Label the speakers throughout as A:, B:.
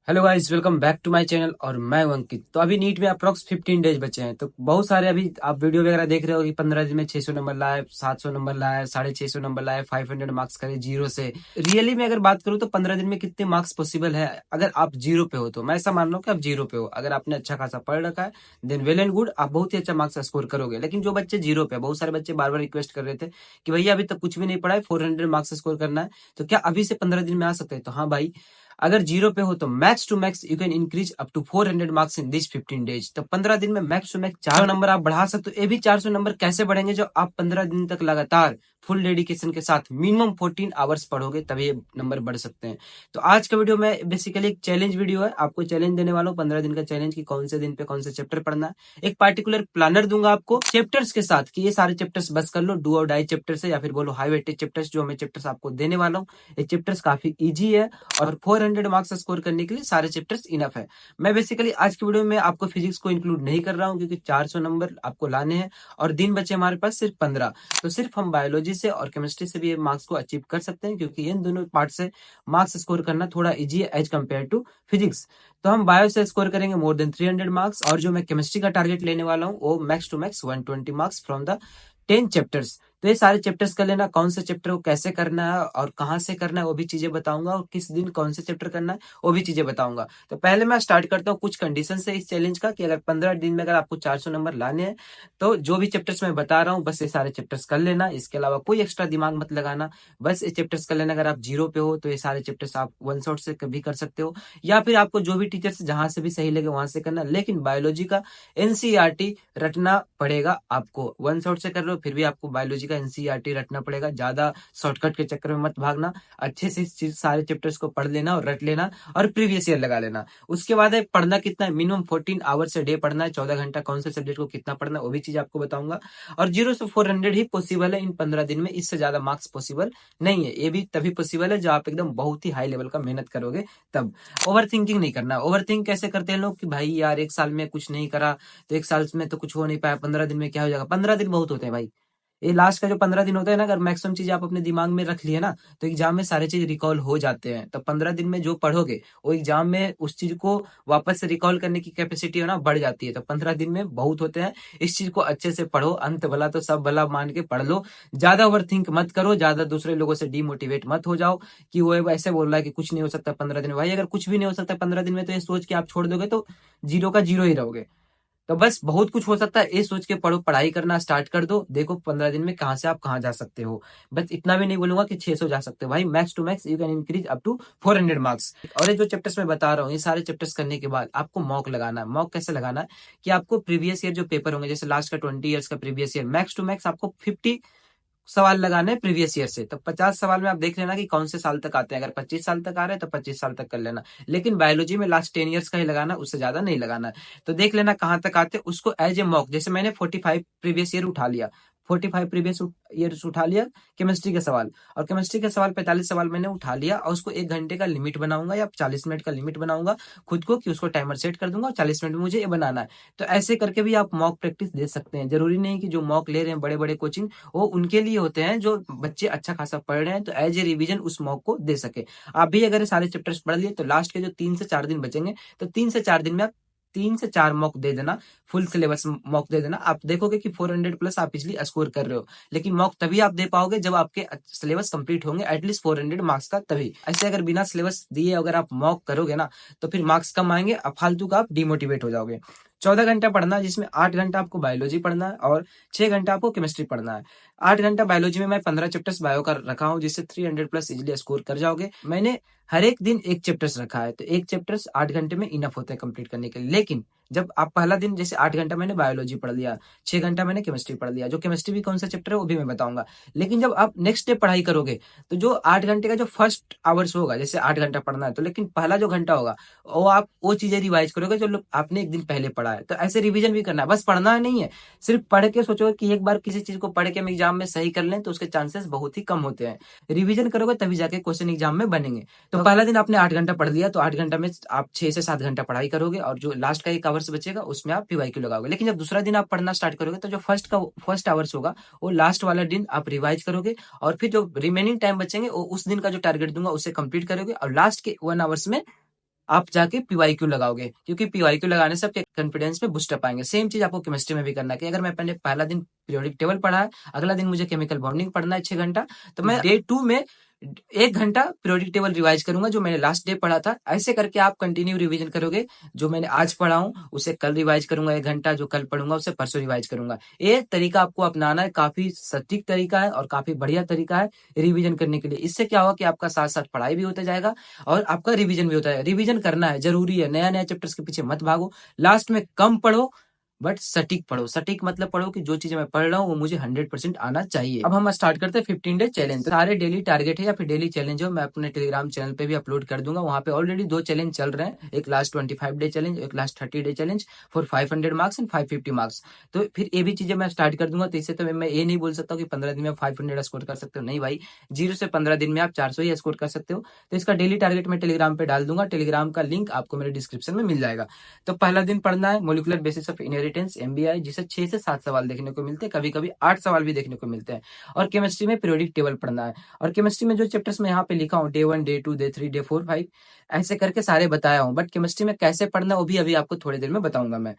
A: Hello guys, welcome back to my channel. और मैं हूं अंकित। तो अभी नीट में अप्रोक्स 15 डेज बचे हैं। तो बहुत सारे अभी आप वीडियो वगैरह देख रहे हो कि 15 दिन में 600 नंबर लाए, 700 नंबर लाए, 650 नंबर लाए, 500 मार्क्स करे जीरो से। रियली में अगर बात करूं तो 15 दिन में कितने मार्क्स पॉसिबल है अगर आप जीरो पे हो। तो मैं ऐसा मान रहा हूँ कि आप जीरो पे हो। अगर आपने अच्छा खासा पढ़ रखा है देन वेल एंड गुड, आप बहुत ही अच्छा मार्क्स स्कोर करोगे। लेकिन जो बच्चे जीरो पे, बहुत सारे बच्चे बार बार रिक्वेस्ट कर रहे थे कि भैया अभी तक कुछ भी नहीं पढ़ा है, 400 मार्क्स स्कोर करना है, तो क्या अभी से 15 दिन में आ सकते हैं? तो हाँ भाई, अगर जीरो पे हो तो max to max you can increase up to 400 marks in this 15 days. तो 15 दिन में मैक्स टू मैक्स 400 नंबर आप बढ़ा सकते हो। ये भी 400 नंबर कैसे बढ़ेंगे? जो आप 15 दिन तक लगातार फुल डेडिकेशन के साथ मिनिमम 14 आवर्स पढ़ोगे तभी ये नंबर बढ़ सकते हैं। तो आज का वीडियो में बेसिकली एक चैलेंज वीडियो है। आपको चैलेंज देने वाला हूँ 15 दिन का चैलेंज, की कौन से दिन पे कौन से चैप्टर पढ़ना है। एक पार्टिकुलर प्लानर दूंगा आपको चैप्टर्स के साथ कि ये सारे चैप्टर्स बस कर लो, डू और डाई चैप्टर से, या फिर बोलो हाई वेटेज चैप्टर्स। जो मैं चैप्टर्स आपको देने वाला हूँ ये चैप्टर्स काफी इजी है और 400 मार्क्स स्कोर करने के लिए सारे चैप्टर्स इनफ है। मैं बेसिकली आज की वीडियो में आपको फिजिक्स को इंक्लूड नहीं कर रहा हूँ क्योंकि 400 नंबर आपको लाने हैं और दिन बचे हमारे पास सिर्फ 15। तो सिर्फ हम बायोलॉजी से और केमिस्ट्री से भी ये मार्क्स को अचीव कर सकते हैं क्योंकि इन दोनों पार्ट से मार्क्स स्कोर करना थोड़ा इजी है एज कम्पेयर टू फिजिक्स। तो हम बायो से स्कोर करेंगे मोर देन 300 मार्क्स, और जो मैं केमिस्ट्री का टारगेट लेने वाला हूँ वो max to max 120 marks from the 10 chapters. तो ये सारे चैप्टर्स कर लेना। कौन से चैप्टर को कैसे करना है और कहाँ से करना है वो भी चीजें बताऊंगा, और किस दिन कौन से चैप्टर करना है वो भी चीजें बताऊंगा। तो पहले मैं स्टार्ट करता हूँ कुछ कंडीशन से इस चैलेंज का, कि अगर 15 दिन में अगर आपको 400 नंबर लाने हैं तो जो भी चैप्टर्स मैं बता रहा हूँ बस ये सारे चैप्टर्स कर लेना। इसके अलावा कोई एक्स्ट्रा दिमाग मत लगाना, बस ये चैप्टर्स कर लेना। अगर आप जीरो पे हो तो ये सारे चैप्टर्स आप वन शॉट से कभी कर सकते हो, या फिर आपको जो भी टीचर से जहां से भी सही लगे वहां से करना। लेकिन बायोलॉजी का एनसीईआरटी रटना पड़ेगा आपको। वन शॉट से कर लो फिर भी आपको बायोलॉजी का एनसीईआरटी रटना पड़ेगा। ज्यादा शॉर्टकट के चक्कर में मत भागना। अच्छे से सारे चैप्टर्स को पढ़ लेना और रट लेना और प्रीवियस ईयर लगा लेना। उसके बाद है पढ़ना कितना है, मिनिमम 14 आवर से डे पढ़ना है। 14 घंटा कौन से सब्जेक्ट को कितना पढ़ना है वो भी चीज आपको बताऊंगा। और 0 से 400 ही पॉसिबल है इन 15 दिन में, इससे ज्यादा मार्क्स पॉसिबल नहीं है। ये भी तभी पॉसिबल है जो आप एकदम बहुत ही हाई लेवल का मेहनत करोगे तब। ओवर थिंकिंग नहीं करना। ओवर थिंक कैसे करते हैं लोग कि भाई यार एक साल में कुछ नहीं करा तो एक साल में तो कुछ हो नहीं पाया, 15 दिन में क्या हो जाएगा। 15 दिन बहुत होते हैं भाई। ये लास्ट का जो 15 दिन होता है ना, अगर मैक्सिमम चीज आप अपने दिमाग में रख लिए ना तो एग्जाम में सारे चीज रिकॉल हो जाते हैं। तो 15 दिन में जो पढ़ोगे वो एग्जाम में उस चीज को वापस से रिकॉल करने की कैपेसिटी है ना बढ़ जाती है। तो 15 दिन में बहुत होते हैं। इस चीज को अच्छे से पढ़ो, अंत भला तो सब भला मान के पढ़ लो। ज्यादा ओवर थिंक मत करो, ज्यादा दूसरे लोगों से डिमोटिवेट मत हो जाओ कि वो ऐसे बोल रहा है कि कुछ नहीं हो सकता 15 दिन में। भाई अगर कुछ भी नहीं हो सकता 15 दिन में तो ये सोच के आप छोड़ दोगे तो जीरो का जीरो ही रहोगे। तो बस बहुत कुछ हो सकता है ये सोच के पढ़ो, पढ़ाई करना स्टार्ट कर दो। देखो 15 दिन में कहां से आप कहां जा सकते हो। बस इतना भी नहीं बोलूंगा कि 600 जा सकते हो भाई। Max to max you can increase up to 400 marks. और ये जो चैप्टर्स मैं बता रहा हूँ ये सारे चैप्टर्स करने के बाद आपको मॉक लगाना है। मॉक कैसे लगाना है कि आपको प्रीवियस ईयर जो पेपर होंगे, जैसे लास्ट का 20 ईयर्स का previous year, max to max आपको 50 सवाल लगाने हैं प्रीवियस ईयर से। तो 50 सवाल में आप देख लेना कि कौन से साल तक आते हैं। अगर 25 साल तक आ रहे हैं तो 25 साल तक कर लेना। लेकिन बायोलॉजी में लास्ट 10 ईयर्स का ही लगाना, उससे ज्यादा नहीं लगाना है। तो देख लेना कहां तक आते हैं, उसको एज ए मॉक। जैसे मैंने 45 प्रीवियस ईयर उठा लिया, 45 प्रीवियस ईयर्स उठा लिया केमिस्ट्री के सवाल, और केमिस्ट्री के सवाल 45 सवाल मैंने उठा लिया, और उसको 1 घंटे का लिमिट बनाऊंगा या 40 मिनट का लिमिट बनाऊंगा खुद को, कि उसको टाइमर सेट कर दूंगा और 40 मिनट में मुझे ये बनाना है। तो ऐसे करके भी आप मॉक प्रैक्टिस दे सकते हैं। जरूरी नहीं कि जो मॉक ले रहे हैं बड़े बड़े कोचिंग वो उनके लिए होते हैं जो बच्चे अच्छा खासा पढ़ रहे हैं, तो एज ए रिवीजन उस मॉक को दे सके। आप भी अगर ये सारे चैप्टर्स पढ़ लिए तो लास्ट के जो 3 से 4 दिन बचेंगे तो 3 से 4 दिन में आप 3 से 4 मॉक दे देना, फुल सिलेबस मॉक दे देना। आप देखोगे कि 400 प्लस आप इजिली स्कोर कर रहे हो। लेकिन मॉक तभी आप दे पाओगे जब आपके सिलेबस कंप्लीट होंगे एटलीस्ट 400 मार्क्स का, तभी। ऐसे अगर बिना सिलेबस दिए अगर आप मॉक करोगे ना तो फिर मार्क्स कम आएंगे, अब फालतू का आप डिमोटिवेट हो जाओगे। 14 घंटा पढ़ना, जिसमें 8 घंटा आपको बायोलॉजी पढ़ना है और 6 घंटा आपको केमिस्ट्री पढ़ना है। 8 घंटा बायोलॉजी में मैं 15 चैप्टर्स बायो का रखा हूँ, जिससे 300 प्लस इजिली स्कोर कर जाओगे। मैंने हर एक दिन एक चैप्टर्स रखा है, तो एक चैप्टर्स 8 घंटे में इनफ होता है कंप्लीट करने के लिए। लेकिन जब आप पहला दिन जैसे 8 घंटा मैंने बायोलॉजी पढ़ लिया, 6 घंटा मैंने केमिस्ट्री पढ़ लिया, जो केमिस्ट्री भी कौन सा चैप्टर है वो भी मैं बताऊंगा। लेकिन जब आप नेक्स्ट डे पढ़ाई करोगे तो जो 8 घंटे का जो फर्स्ट आवर्स होगा, जैसे 8 घंटा पढ़ना है तो लेकिन पहला जो घंटा होगा वो आप वो चीजें रिवाइज करोगे जो आपने एक दिन पहले पढ़ा है। तो ऐसे रिवीजन भी करना है, बस पढ़ना नहीं है। सिर्फ पढ़ के सोचोगे कि एक बार किसी चीज को पढ़ के हम एग्जाम में सही कर लें तो उसके चांसेस बहुत ही कम होते हैं। रिवीजन करोगे तभी जाके क्वेश्चन एग्जाम में बनेंगे। तो पहला दिन आपने 8 घंटा पढ़ लिया तो 8 घंटा में आप 6 से 7 घंटा पढ़ाई करोगे, और जो लास्ट का 1 आवर्स बचेगा उसमें आप पीवाईक्यू लगाओगे। लेकिन जब दूसरा दिन आप पढ़ना स्टार्ट करोगे तो जो फर्स्ट आवर्स होगा वो लास्ट वाला दिन आप रिवाइज करोगे, और फिर जो रिमेनिंग टाइम बचेंगे वो उस दिन का जो टारगेट दूंगा उसे कंप्लीट करोगे, और लास्ट के 1 आवर्स में आप जाके पीवाईक्यू लगाओगे, क्योंकि पीवाईक्यू लगाने से आपके कॉन्फिडेंस में बूस्ट अप आएंगे। सेम चीज आपको केमिस्ट्री में भी करना है कि अगर मैं पहले पहला दिन पीरियोडिक टेबल पढ़ा है, अगला दिन मुझे केमिकल बॉन्डिंग पढ़ना है 6 घंटा, तो मैं डे 2 में 1 घंटा पीरियोडिक टेबल रिवाइज करूंगा जो मैंने लास्ट डे पढ़ा था। ऐसे करके आप कंटिन्यू रिवीजन करोगे। जो मैंने आज पढ़ा हूँ उसे कल रिवाइज करूंगा 1 घंटा, जो कल पढ़ूंगा उसे परसों रिवाइज करूंगा। ये तरीका आपको अपनाना है, काफी सटीक तरीका है और काफी बढ़िया तरीका है रिवीजन करने के लिए। इससे क्या होगा कि आपका साथ साथ पढ़ाई भी होता जाएगा और आपका रिवीजन भी होता है। रिवीजन करना है, जरूरी है। नया नया चैप्टर्स के पीछे मत भागो। लास्ट में कम पढ़ो बट सटीक पढ़ो। सटीक मतलब पढ़ो कि जो चीजें मैं पढ़ रहा हूँ वो मुझे 100% आना चाहिए। अब हम स्टार्ट करते हैं 15 डे चैलेंज। सारे डेली टारगेट है या फिर डेली चैलेंज हो, मैं अपने टेलीग्राम चैनल पे भी अपलोड कर दूंगा। वहां पे ऑलरेडी 2 चैलेंज चल रहे हैं, एक लास्ट 25 डे चैलेंज, एक last 30 day challenge for 500 marks and 550 marks. तो फिर ये भी चीजें मैं स्टार्ट कर दूंगा। तो इससे तो मैं ये नहीं बोल सकता कि 15 दिन में 500 स्कोर कर सकते हो, नहीं भाई। 0 से 15 दिन में आप 400 ही स्कोर कर सकते हो। तो इसका डेली टारगेट मैं टेलीग्राम पे डाल दूंगा। टेलीग्राम का लिंक आपको मेरे डिस्क्रिप्शन में मिल जाएगा। तो पहला दिन पढ़ना है molecular basis of inheritance MBI, जिसे 6 से 7 सवाल देखने को मिलते हैं, कभी कभी 8 सवाल भी देखने को मिलते हैं। और केमिस्ट्री में पीरियोडिक टेबल पढ़ना है। और केमिस्ट्री में जो चैप्टर्स मैं यहाँ पे लिखा हूँ डे 1 डे 2 डे 3 डे 4 5 ऐसे करके सारे बताया हूँ। बट केमिस्ट्री में कैसे पढ़ना वो भी अभी आपको थोड़ी देर में बताऊंगा मैं।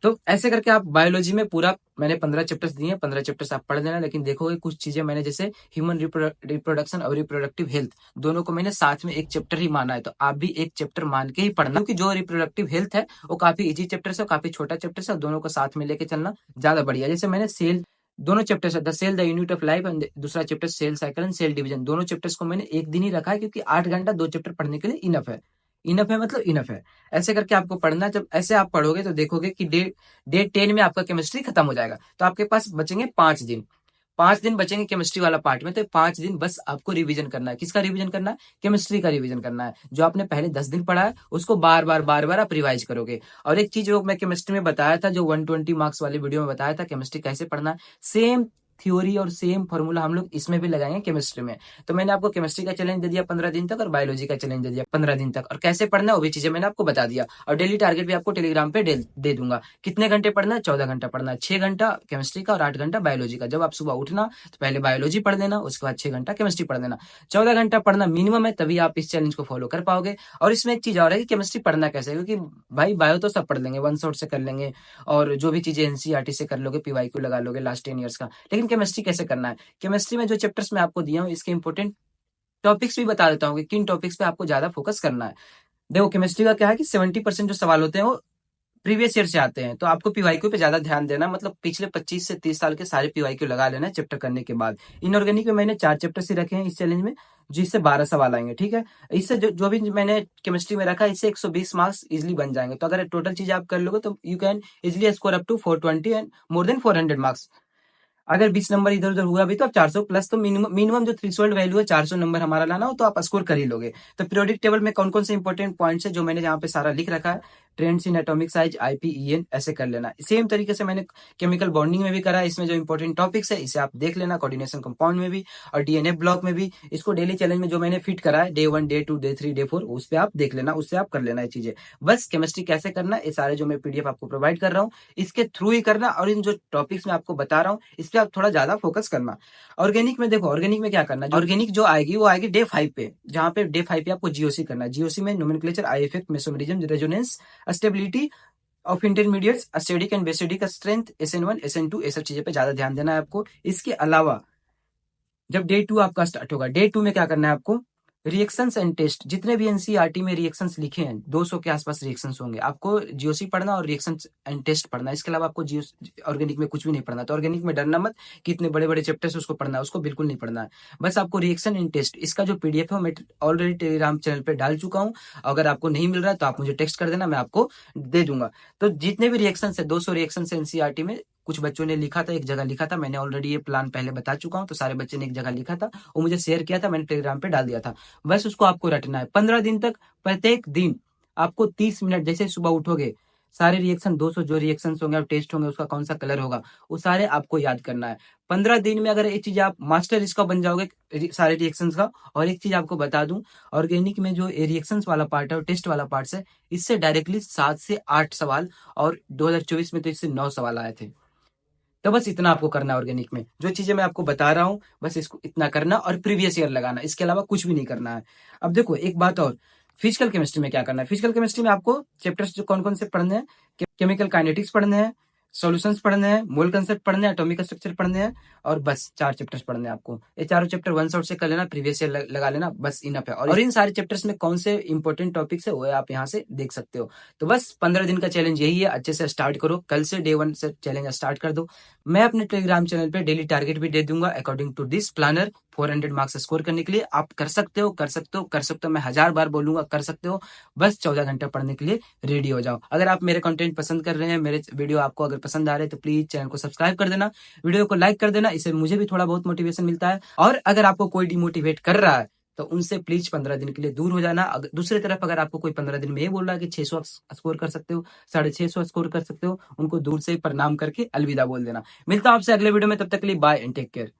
A: तो ऐसे करके आप बायोलॉजी में पूरा मैंने 15 चैप्टर्स दिए हैं, 15 चैप्टर्स आप पढ़ लेना। लेकिन देखोगे कुछ चीजें मैंने जैसे ह्यूमन रिप्रोडक्शन और रिप्रोडक्टिव हेल्थ दोनों को मैंने साथ में एक चैप्टर ही माना है। तो आप भी एक चैप्टर मान के ही पढ़ना, क्योंकि जो रिप्रोडक्टिव हेल्थ है वो काफी इजी चैप्टर है, काफी छोटा चैप्टर है। दोनों को साथ में लेके चलना ज्यादा बढ़िया। जैसे मैंने सेल दोनों चैप्टर्स है, the cell the unit of life and दूसरा chapter cell cycle and cell division, दोनों चैप्टर्स को मैंने एक दिन ही रखा है, क्योंकि 8 घंटा 2 चैप्टर पढ़ने के लिए इनफ है। इनफ है मतलब इनफ है। ऐसे करके आपको पढ़ना। जब ऐसे आप पढ़ोगे तो देखोगे कि डे 10 में आपका केमिस्ट्री खत्म हो जाएगा। तो आपके पास बचेंगे 5 दिन। 5 दिन बचेंगे केमिस्ट्री वाला पार्ट में। तो 5 दिन बस आपको रिवीजन करना है। किसका रिवीजन करना है? केमिस्ट्री का रिवीजन करना है। जो आपने पहले 10 दिन पढ़ा है उसको बार बार आप रिवाइज करोगे। और एक चीज जो मैं केमिस्ट्री में बताया था, जो 120 मार्क्स वाली वीडियो में बताया था केमिस्ट्री कैसे पढ़ना है, सेम थ्योरी और सेम फॉर्मूला हम लोग इसमें भी लगाएंगे केमिस्ट्री में। तो मैंने आपको केमिस्ट्री का चैलेंज दे दिया 15 दिन तक और बायोलॉजी का चैलेंज दे दिया 15 दिन तक। और कैसे पढ़ना है वो भी चीजें मैंने आपको बता दिया। और डेली टारगेट भी आपको टेलीग्राम पे दे दूंगा। कितने घंटे पढ़ना है? 14 घंटा पढ़ना है। 6 घंटा केमिस्ट्री का और 8 घंटा बायोलॉजी का। जब आप सुबह उठना तो पहले बायोलॉजी पढ़ लेना, उसके बाद 6 घंटा केमिस्ट्री पढ़ लेना। 14 घंटा पढ़ना मिनिमम है, तभी आप इस चैलेंज को फॉलो कर पाओगे। और इसमें एक चीज और है कि केमिस्ट्री पढ़ना कैसे है, क्योंकि भाई बायो तो सब पढ़ लेंगे, वन शॉट से कर लेंगे और जो भी चीजें एनसीईआरटी से कर लोगे, पीवाईक्यू लगा लोगे लास्ट 10 ईयर्स का। लेकिन केमिस्ट्री कैसे करना है? केमिस्ट्री में जो चैप्टर्स मैं आपको दिया हूँ इसके इंपोर्टेंट टॉपिक्स भी बता देता हूँ कि किन टॉपिक्स पे आपको ज्यादा फोकस करना है। देखो केमिस्ट्री का क्या है कि 70% जो सवाल होते हैं वो प्रीवियस ईयर से आते हैं। तो आपको पीवाईक्यू पे ज्यादा ध्यान देना, मतलब पिछले 25 से 30 साल के सारे पीवाईक्यू लगा लेना चैप्टर करने के बाद। इनऑर्गेनिक में मैंने 4 चैप्टर्स ही रखे हैं इस चैलेंज में, जिससे 12 सवाल आएंगे। ठीक है, इससे जो भी मैंने केमिस्ट्री में रखा है इससे 120 मार्क्स इजिली बन जाएंगे। तो अगर टोटल चीज आप कर लोगे तो you can easily score up to 420 and more than 400 marks. अगर 20 नंबर इधर उधर हुआ भी तो आप 400 प्लस, तो मिनिमम जो थ्रेशोल्ड वैल्यू है 400 नंबर हमारा लाना हो तो आप स्कोर कर ही लोगे। तो पीरियोडिक टेबल में कौन कौन से इंपॉर्टेंट पॉइंट्स है जो मैंने यहाँ पे सारा लिख रखा है, trends in atomic size, IPEN, ऐसे कर लेना। सेम तरीके से मैंने केमिकल बॉन्डिंग में भी करा है। इसमें जो इंपॉर्टेंट टॉपिक्स है इसे आप देख लेना, कोऑर्डिनेशन कंपाउंड में भी और DNA ब्लॉक में भी। इसको डेली चैलेंज में जो मैंने फिट करा है डे 1 डे 2 डे 3 डे 4 उस पर आप देख लेना, उससे आप कर लेना ये चीजें। बस केमिस्ट्री कैसे करना ये सारे जो मैं PDF आपको प्रोवाइड कर रहा हूँ इसके थ्रू ही करना। और इन जो टॉपिक्स मैं आपको बता रहा हूँ इस पर आप थोड़ा ज्यादा फोकस करना। ऑर्गेनिक में देखो, ऑर्गेनिक में क्या करना है, ऑर्गेनिक जो आएगी वो आएगी डे 5 पे, जहाँ पे डे 5 पे आपको GOC करना है। GOC में nomenclature, I effect, mesomerism, resonance, stability of intermediates, acidic and basic strength, SN1 SN2, ये सब चीजें पे ज्यादा ध्यान देना है आपको। इसके अलावा जब डे 2 आपका स्टार्ट होगा, डे 2 में क्या करना है आपको, रिएक्शंस एंड टेस्ट, जितने भी एनसीईआरटी में रिएक्शंस लिखे हैं 200 के आसपास रिएक्शंस होंगे, आपको GOC पढ़ना और रिएक्शंस एंड टेस्ट पढ़ना। इसके अलावा आपको ऑर्गेनिक में कुछ भी नहीं पढ़ना। तो ऑर्गेनिक में डरना मत कि इतने बड़े बड़े चैप्टर्स उसको पढ़ना है, उसको बिल्कुल नहीं पढ़ना है। बस आपको रिएक्शन एंड टेस्ट इसका जो PDF है मैं ऑलरेडी टेलीग्राम चैनल पे डाल चुका हूँ। अगर आपको नहीं मिल रहा है तो आप मुझे टेक्स्ट कर देना, मैं आपको दे दूंगा। तो जितने भी रिएक्शन है 200 रिएक्शन एनसीईआरटी में, कुछ बच्चों ने लिखा था, एक जगह लिखा था, मैंने ऑलरेडी ये प्लान पहले बता चुका हूँ। तो सारे बच्चे ने एक जगह लिखा था, वो मुझे शेयर किया था, मैंने टेलीग्राम पे डाल दिया था। बस उसको आपको रटना है 15 दिन तक। प्रत्येक दिन आपको 30 मिनट, जैसे सुबह उठोगे सारे रिएक्शन 200 जो रिएक्शन होंगे और टेस्ट होंगे उसका कौन सा कलर होगा वो सारे आपको याद करना है। 15 दिन में अगर एक चीज आप मास्टर इसका बन जाओगे सारे रिएक्शन का। और एक चीज आपको बता दूं, ऑर्गेनिक में जो रिएक्शन वाला पार्ट है और टेस्ट वाला पार्ट है इससे डायरेक्टली 7 से 8 सवाल और 2024 में तो इससे 9 सवाल आए थे। तो बस इतना आपको करना है ऑर्गेनिक में। जो चीजें मैं आपको बता रहा हूँ बस इसको इतना करना और प्रीवियस ईयर लगाना, इसके अलावा कुछ भी नहीं करना है। अब देखो एक बात और, फिजिकल केमिस्ट्री में क्या करना है, फिजिकल केमिस्ट्री में आपको चैप्टर्स जो कौन कौन से पढ़ने हैं, केमिकल काइनेटिक्स पढ़ने हैं, सॉल्यूशंस पढ़ने हैं, मोल कंसेप्ट पढ़ने हैं, एटॉमिक स्ट्रक्चर पढ़ने हैं, और बस 4 चैप्टर्स पढ़ने हैं आपको। ये चारों चैप्टर वन शॉट से कर लेना, प्रीवियस ईयर लगा लेना, बस इनफ है। और इन सारे चैप्टर्स में कौन से इंपॉर्टेंट टॉपिक्स है वो आप यहाँ से देख सकते हो। तो बस 15 दिन का चैलेंज यही है, अच्छे से स्टार्ट करो, कल से डे 1 से चैलेंज स्टार्ट कर दो। मैं अपने टेलीग्राम चैनल पे डेली टारगेट भी दे दूंगा according to this planner 400 marks score करने के लिए। आप कर सकते हो, कर सकते हो, कर सकते हो, मैं 1000 बार बोलूंगा कर सकते हो। बस 14 घंटे पढ़ने के लिए रेडी हो जाओ। अगर आप मेरे कंटेंट पसंद कर रहे हैं, मेरे वीडियो आपको अगर पसंद आ रहे हैं तो प्लीज चैनल को सब्सक्राइब कर देना, वीडियो को लाइक कर देना, इससे मुझे भी थोड़ा बहुत मोटिवेशन मिलता है। और अगर आपको कोई डिमोटिवेट कर रहा है तो उनसे प्लीज 15 दिन के लिए दूर हो जाना। अगर दूसरी तरफ अगर आपको कोई 15 दिन में ये बोल रहा है कि 600 स्कोर कर सकते हो, 650 स्कोर कर सकते हो, उनको दूर से प्रणाम करके अलविदा बोल देना। मिलता हूं आपसे अगले वीडियो में, तब तक के लिए बाय एंड टेक केयर।